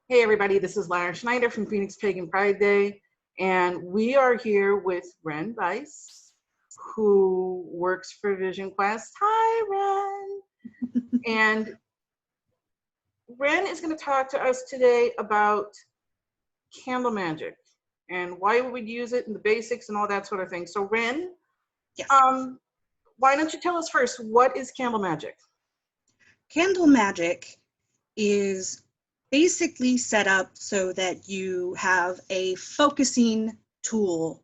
Hey everybody, this is Lara Schneider from Phoenix Pagan Pride Day, and we are here with Renn Bice, who works for Vision Quest. Hi Renn! And Renn is going to talk to us today about candle magic and why we would use it and the basics and all that sort of thing. So Renn, Yes. why don't you tell us first, what is candle magic? Candle magic is basically set up so that you have a focusing tool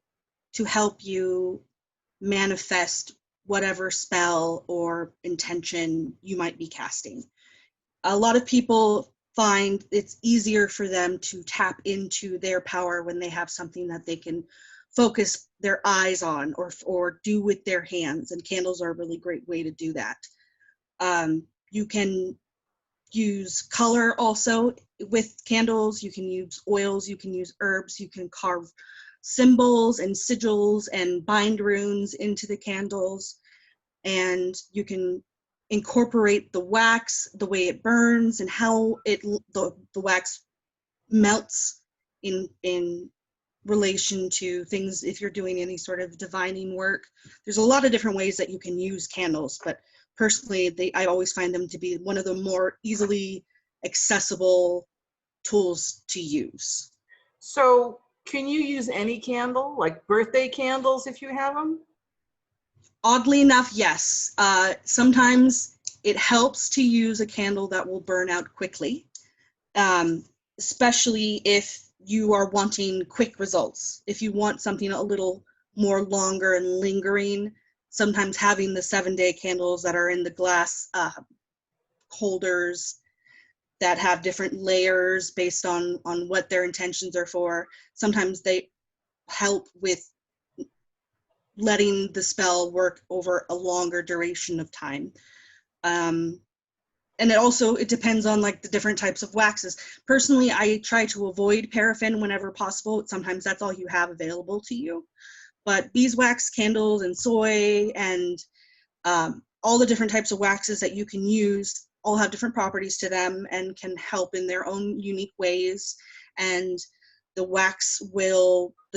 to help you manifest whatever spell or intention you might be casting. A lot of people find it's easier for them to tap into their power when they have something that they can focus their eyes on or do with their hands, and candles are a really great way to do that. You can use color also with candles. You can use oils, you can use herbs, you can carve symbols and sigils and bind runes into the candles, and you can incorporate the wax, the way it burns, and how the wax melts in relation to things. If you're doing any sort of divining work, there's a lot of different ways that you can use candles, but personally I always find them to be one of the more easily accessible tools to use. So can you use any candle, like birthday candles if you have them? Oddly enough, yes. Sometimes it helps to use a candle that will burn out quickly, especially if you are wanting quick results. If you want something a little more longer and lingering, sometimes having the 7-day candles that are in the glass holders that have different layers based on what their intentions are for, sometimes they help with letting the spell work over a longer duration of time. And it depends on like the different types of waxes. Personally, I try to avoid paraffin whenever possible. Sometimes that's all you have available to you. But beeswax candles and soy and all the different types of waxes that you can use all have different properties to them and can help in their own unique ways. And the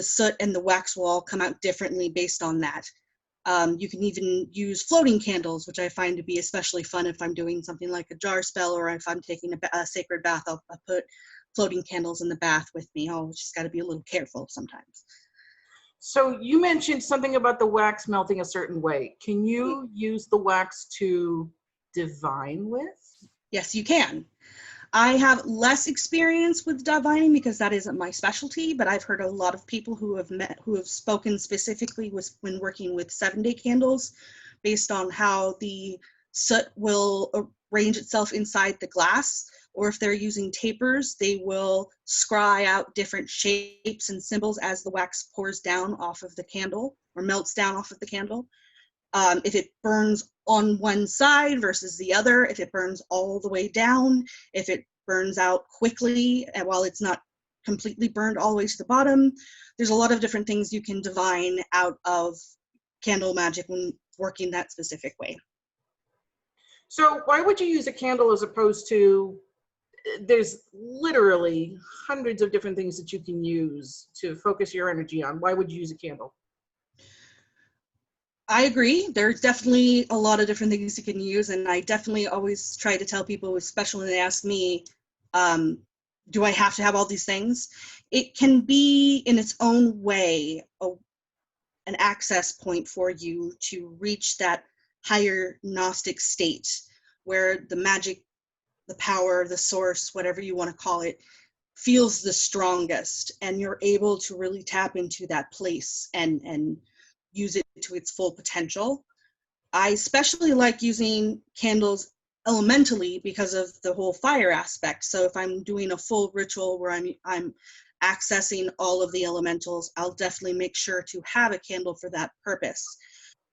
soot and the wax will all come out differently based on that. You can even use floating candles, which I find to be especially fun if I'm doing something like a jar spell, or if I'm taking a sacred bath, I'll put floating candles in the bath with me. Oh, just got to be a little careful sometimes. So you mentioned something about the wax melting a certain way. Can you use the wax to divine with? Yes, you can. I have less experience with divining because that isn't my specialty, but I've heard a lot of people who have spoken specifically when working with 7-day candles based on how the soot will arrange itself inside the glass, or if they're using tapers, they will scry out different shapes and symbols as the wax pours down off of the candle or melts down off of the candle. If it burns on one side versus the other, if it burns all the way down, if it burns out quickly and while it's not completely burned all the way to the bottom. There's a lot of different things you can divine out of candle magic when working that specific way. So why would you use a candle as opposed to, there's literally hundreds of different things that you can use to focus your energy on. Why would you use a candle? I agree. There's definitely a lot of different things you can use, and I definitely always try to tell people, especially when they ask me, do I have to have all these things? It can be in its own way an access point for you to reach that higher Gnostic state where the magic, the power, the source, whatever you want to call it, feels the strongest, and you're able to really tap into that place and use it to its full potential. I especially like using candles elementally because of the whole fire aspect. So if I'm doing a full ritual where I'm accessing all of the elementals, I'll definitely make sure to have a candle for that purpose.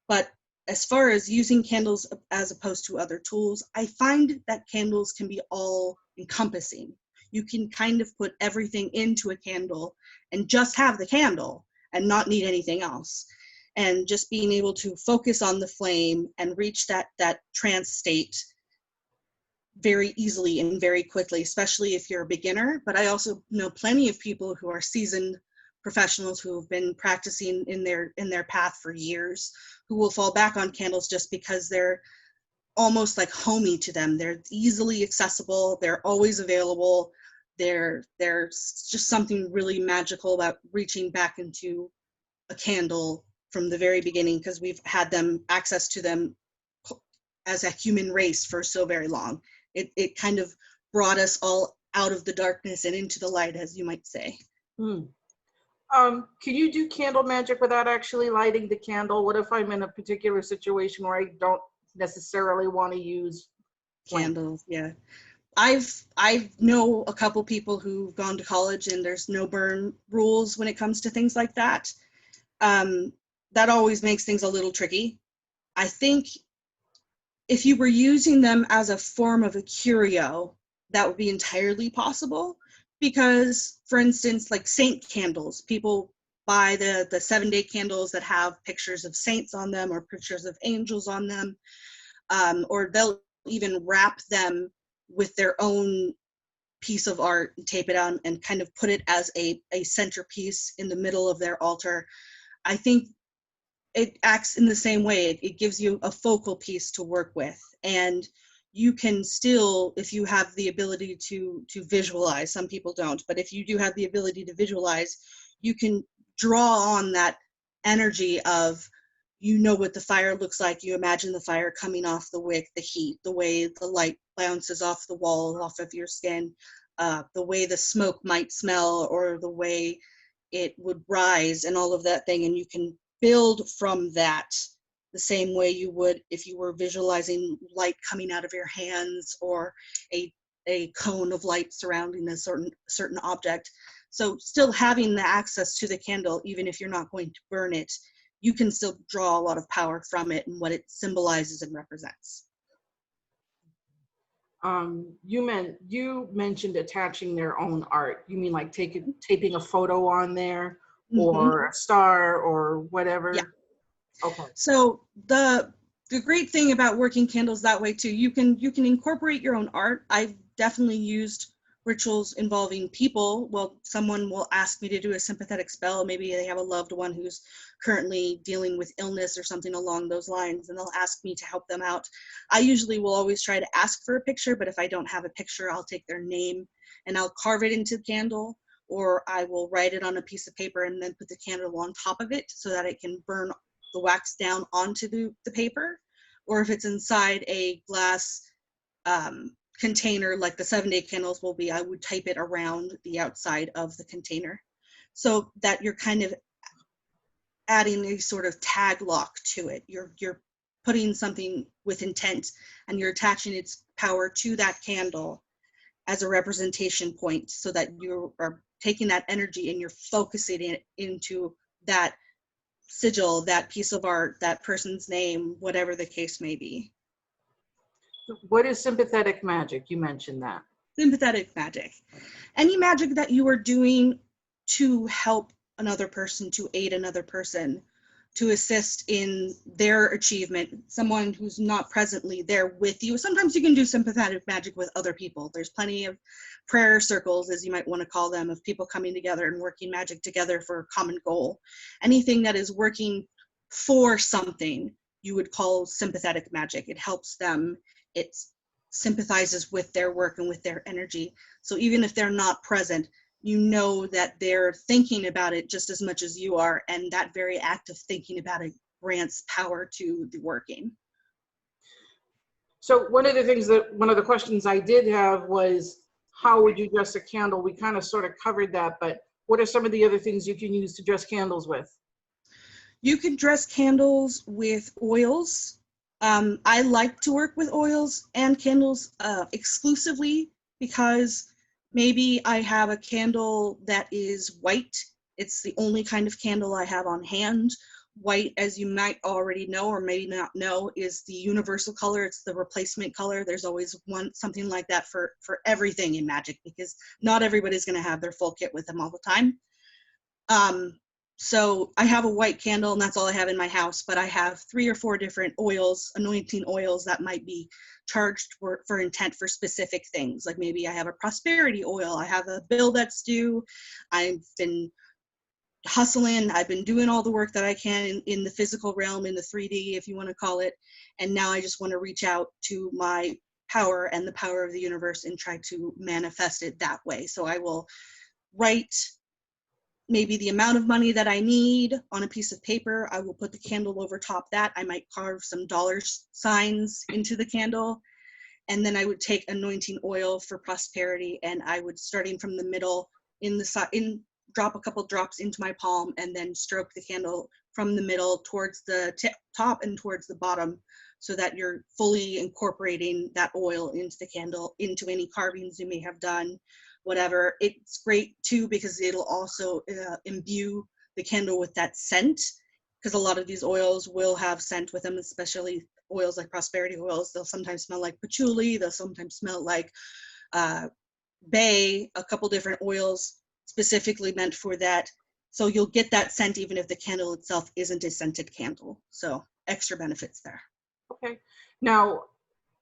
But as far as using candles as opposed to other tools, I find that candles can be all encompassing. You can kind of put everything into a candle and just have the candle and not need anything else. And just being able to focus on the flame and reach that trance state very easily and very quickly, especially if you're a beginner. But I also know plenty of people who are seasoned professionals who have been practicing in their path for years, who will fall back on candles just because they're almost like homey to them. They're easily accessible, they're always available. There's just something really magical about reaching back into a candle from the very beginning, because we've had them access to them as a human race for so very long. It kind of brought us all out of the darkness and into the light, as you might say. Hmm. Can you do candle magic without actually lighting the candle? What if I'm in a particular situation where I don't necessarily want to use Candles, yeah. I know a couple people who've gone to college and there's no burn rules when it comes to things like that. That always makes things a little tricky. I think if you were using them as a form of a curio, that would be entirely possible, because, for instance, like saint candles, people buy the 7-day candles that have pictures of saints on them or pictures of angels on them, or they'll even wrap them with their own piece of art and tape it on and kind of put it as a centerpiece in the middle of their altar. I think it acts in the same way. It gives you a focal piece to work with, and you can still, if you have the ability to visualize, some people don't, but if you do have the ability to visualize, you can draw on that energy of, you know what the fire looks like, you imagine the fire coming off the wick, the heat, the way the light bounces off the wall, off of your skin, the way the smoke might smell, or the way it would rise, and all of that thing, and you can build from that the same way you would if you were visualizing light coming out of your hands, or a cone of light surrounding a certain object. So still having the access to the candle, even if you're not going to burn it, you can still draw a lot of power from it and what it symbolizes and represents. You mentioned attaching their own art. You mean like taping a photo on there, or a star, or whatever? Yeah. Okay. So the great thing about working candles that way too, you can incorporate your own art. I've definitely used rituals involving people. Well, someone will ask me to do a sympathetic spell. Maybe they have a loved one who's currently dealing with illness or something along those lines, and they'll ask me to help them out. I usually will always try to ask for a picture, but if I don't have a picture, I'll take their name and I'll carve it into the candle, or I will write it on a piece of paper and then put the candle on top of it so that it can burn the wax down onto the paper. Or if it's inside a glass container like the 7-day candles will be, I would tape it around the outside of the container, so that you're kind of adding a sort of tag lock to it. You're putting something with intent, and you're attaching its power to that candle as a representation point, so that you are taking that energy and you're focusing it into that sigil, that piece of art, that person's name, whatever the case may be. What is sympathetic magic? You mentioned that. Sympathetic magic. Any magic that you are doing to help another person, to aid another person, to assist in their achievement, someone who's not presently there with you. Sometimes you can do sympathetic magic with other people. There's plenty of prayer circles, as you might want to call them, of people coming together and working magic together for a common goal. Anything that is working for something, you would call sympathetic magic. It helps them. It sympathizes with their work and with their energy. So even if they're not present, you know that they're thinking about it just as much as you are, and that very act of thinking about it grants power to the working. So one of the questions I did have was, how would you dress a candle? We kind of sort of covered that, but what are some of the other things you can use to dress candles with? You can dress candles with oils. I like to work with oils and candles exclusively, because maybe I have a candle that is white. It's the only kind of candle I have on hand. White, as you might already know or maybe not know, is the universal color. It's the replacement color. There's always something like that for everything in magic, because not everybody's going to have their full kit with them all the time. So I have a white candle and that's all I have in my house, but I have 3 or 4 different oils, anointing oils that might be charged for intent for specific things. Like maybe I have a prosperity oil, I have a bill that's due, I've been hustling, I've been doing all the work that I can in the physical realm, in the 3D, if you want to call it. And now I just want to reach out to my power and the power of the universe and try to manifest it that way. So I will write maybe the amount of money that I need on a piece of paper. I will put the candle over top that. I might carve some dollar signs into the candle. And then I would take anointing oil for prosperity, and I would, starting from the middle, drop a couple drops into my palm and then stroke the candle from the middle towards the top and towards the bottom, so that you're fully incorporating that oil into the candle, into any carvings you may have done, whatever. It's great too because it'll also imbue the candle with that scent, because a lot of these oils will have scent with them, especially oils like prosperity oils. They'll sometimes smell like patchouli, they'll sometimes smell like bay, a couple different oils specifically meant for that. So you'll get that scent even if the candle itself isn't a scented candle. So extra benefits there. Okay. Now,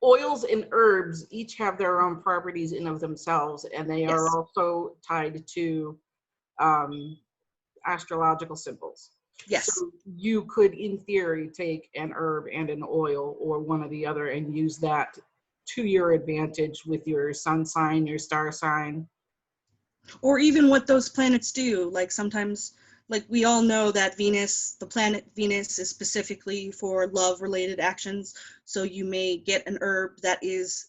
oils and herbs each have their own properties in of themselves, and they are also tied to astrological symbols. Yes. So you could, in theory, take an herb and an oil or one or the other and use that to your advantage with your sun sign, your star sign. Or even what those planets do. Like sometimes, like we all know that Venus, the planet Venus, is specifically for love-related actions. So you may get an herb that is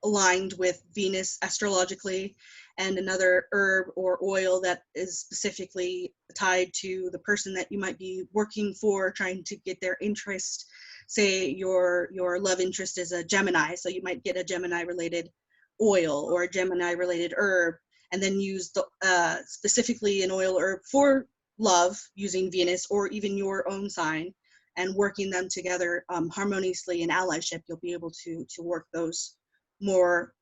aligned with Venus astrologically, and another herb or oil that is specifically tied to the person that you might be working for, trying to get their interest. Say your love interest is a Gemini, so you might get a Gemini-related oil or a Gemini-related herb, and then use the specifically an oil herb for love using Venus or even your own sign, and working them together harmoniously in allyship. You'll be able to work those more,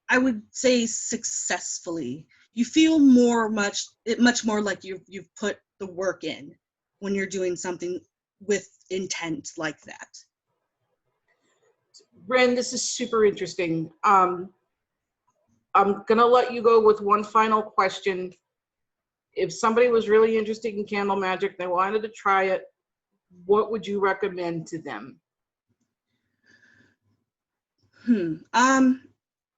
I would say, successfully. You feel much more like you've put the work in when you're doing something with intent like that. Renn, this is super interesting. I'm gonna let you go with one final question. If somebody was really interested in candle magic, they wanted to try it, what would you recommend to them?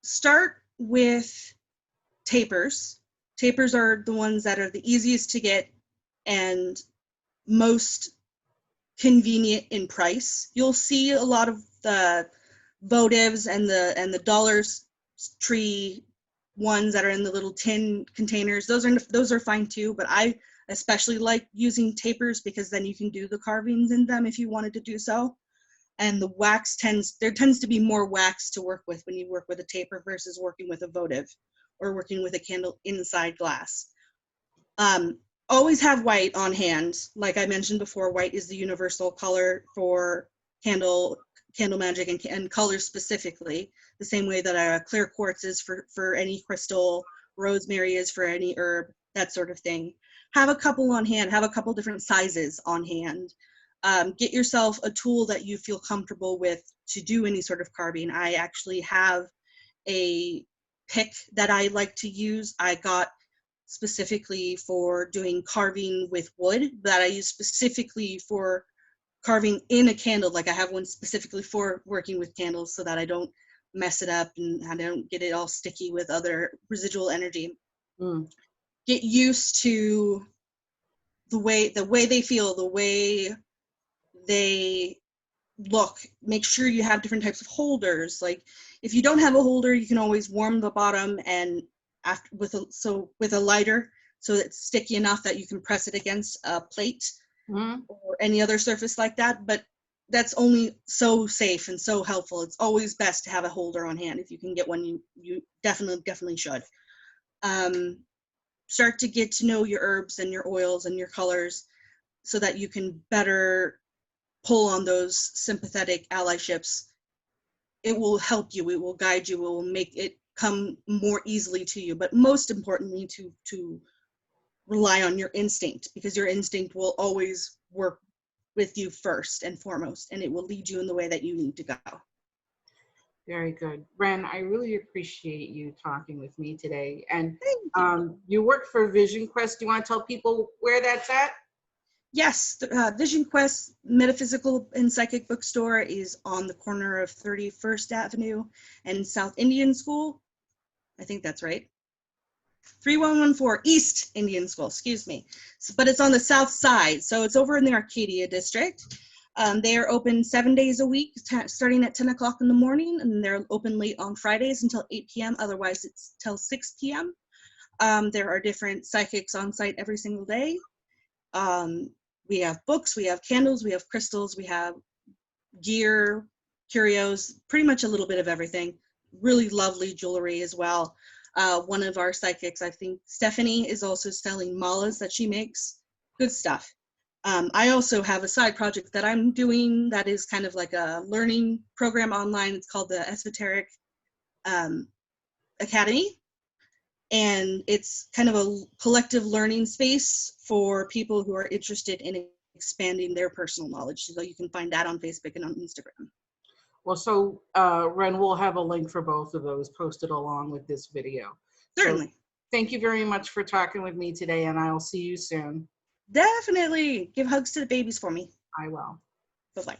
Start with tapers. Tapers are the ones that are the easiest to get and most convenient in price. You'll see a lot of the votives and the Dollar Tree ones that are in the little tin containers. Those are fine too, but I especially like using tapers because then you can do the carvings in them if you wanted to do so. And the wax there tends to be more wax to work with when you work with a taper versus working with a votive or working with a candle inside glass. Always have white on hand. Like I mentioned before, white is the universal color for candle magic and colors specifically, the same way that clear quartz is for any crystal, rosemary is for any herb, that sort of thing. Have a couple on hand, have a couple different sizes on hand. Get yourself a tool that you feel comfortable with to do any sort of carving. I actually have a pick that I like to use. I got specifically for doing carving with wood, that I use specifically for carving in a candle. Like I have one specifically for working with candles so that I don't mess it up and I don't get it all sticky with other residual energy. Get used to the way they feel, the way they look. Make sure you have different types of holders. Like if you don't have a holder, you can always warm the bottom and with a lighter, so it's sticky enough that you can press it against a plate or any other surface like that. But that's only so safe and so helpful. It's always best to have a holder on hand. If you can get one, you definitely should. Start to get to know your herbs and your oils and your colors so that you can better pull on those sympathetic allyships. It will help you, it will guide you, it will make it come more easily to you, but most importantly to rely on your instinct, because your instinct will always work with you first and foremost, and it will lead you in the way that you need to go. Very good. Renn, I really appreciate you talking with me today. And Thank you. you work for Vision Quest. Do you want to tell people where that's at? Yes, the Vision Quest Metaphysical and Psychic Bookstore is on the corner of 31st Avenue and South Indian School. I think that's right. 3114 East Indian School, excuse me. But it's on the south side, so it's over in the Arcadia district. They are open 7 days a week, starting at 10 o'clock in the morning, and they're open late on Fridays until 8 p.m. Otherwise, it's till 6 p.m. There are different psychics on site every single day. We have books, we have candles, we have crystals, we have gear, curios, pretty much a little bit of everything. Really lovely jewelry as well. One of our psychics, I think Stephanie, is also selling malas that she makes. Good stuff. I also have a side project that I'm doing that is kind of like a learning program online. It's called the Esoteric Academy. And it's kind of a collective learning space for people who are interested in expanding their personal knowledge. So you can find that on Facebook and on Instagram. Well, so Renn, we'll have a link for both of those posted along with this video. Certainly. So, thank you very much for talking with me today, and I'll see you soon. Definitely. Give hugs to the babies for me. I will. Bye-bye.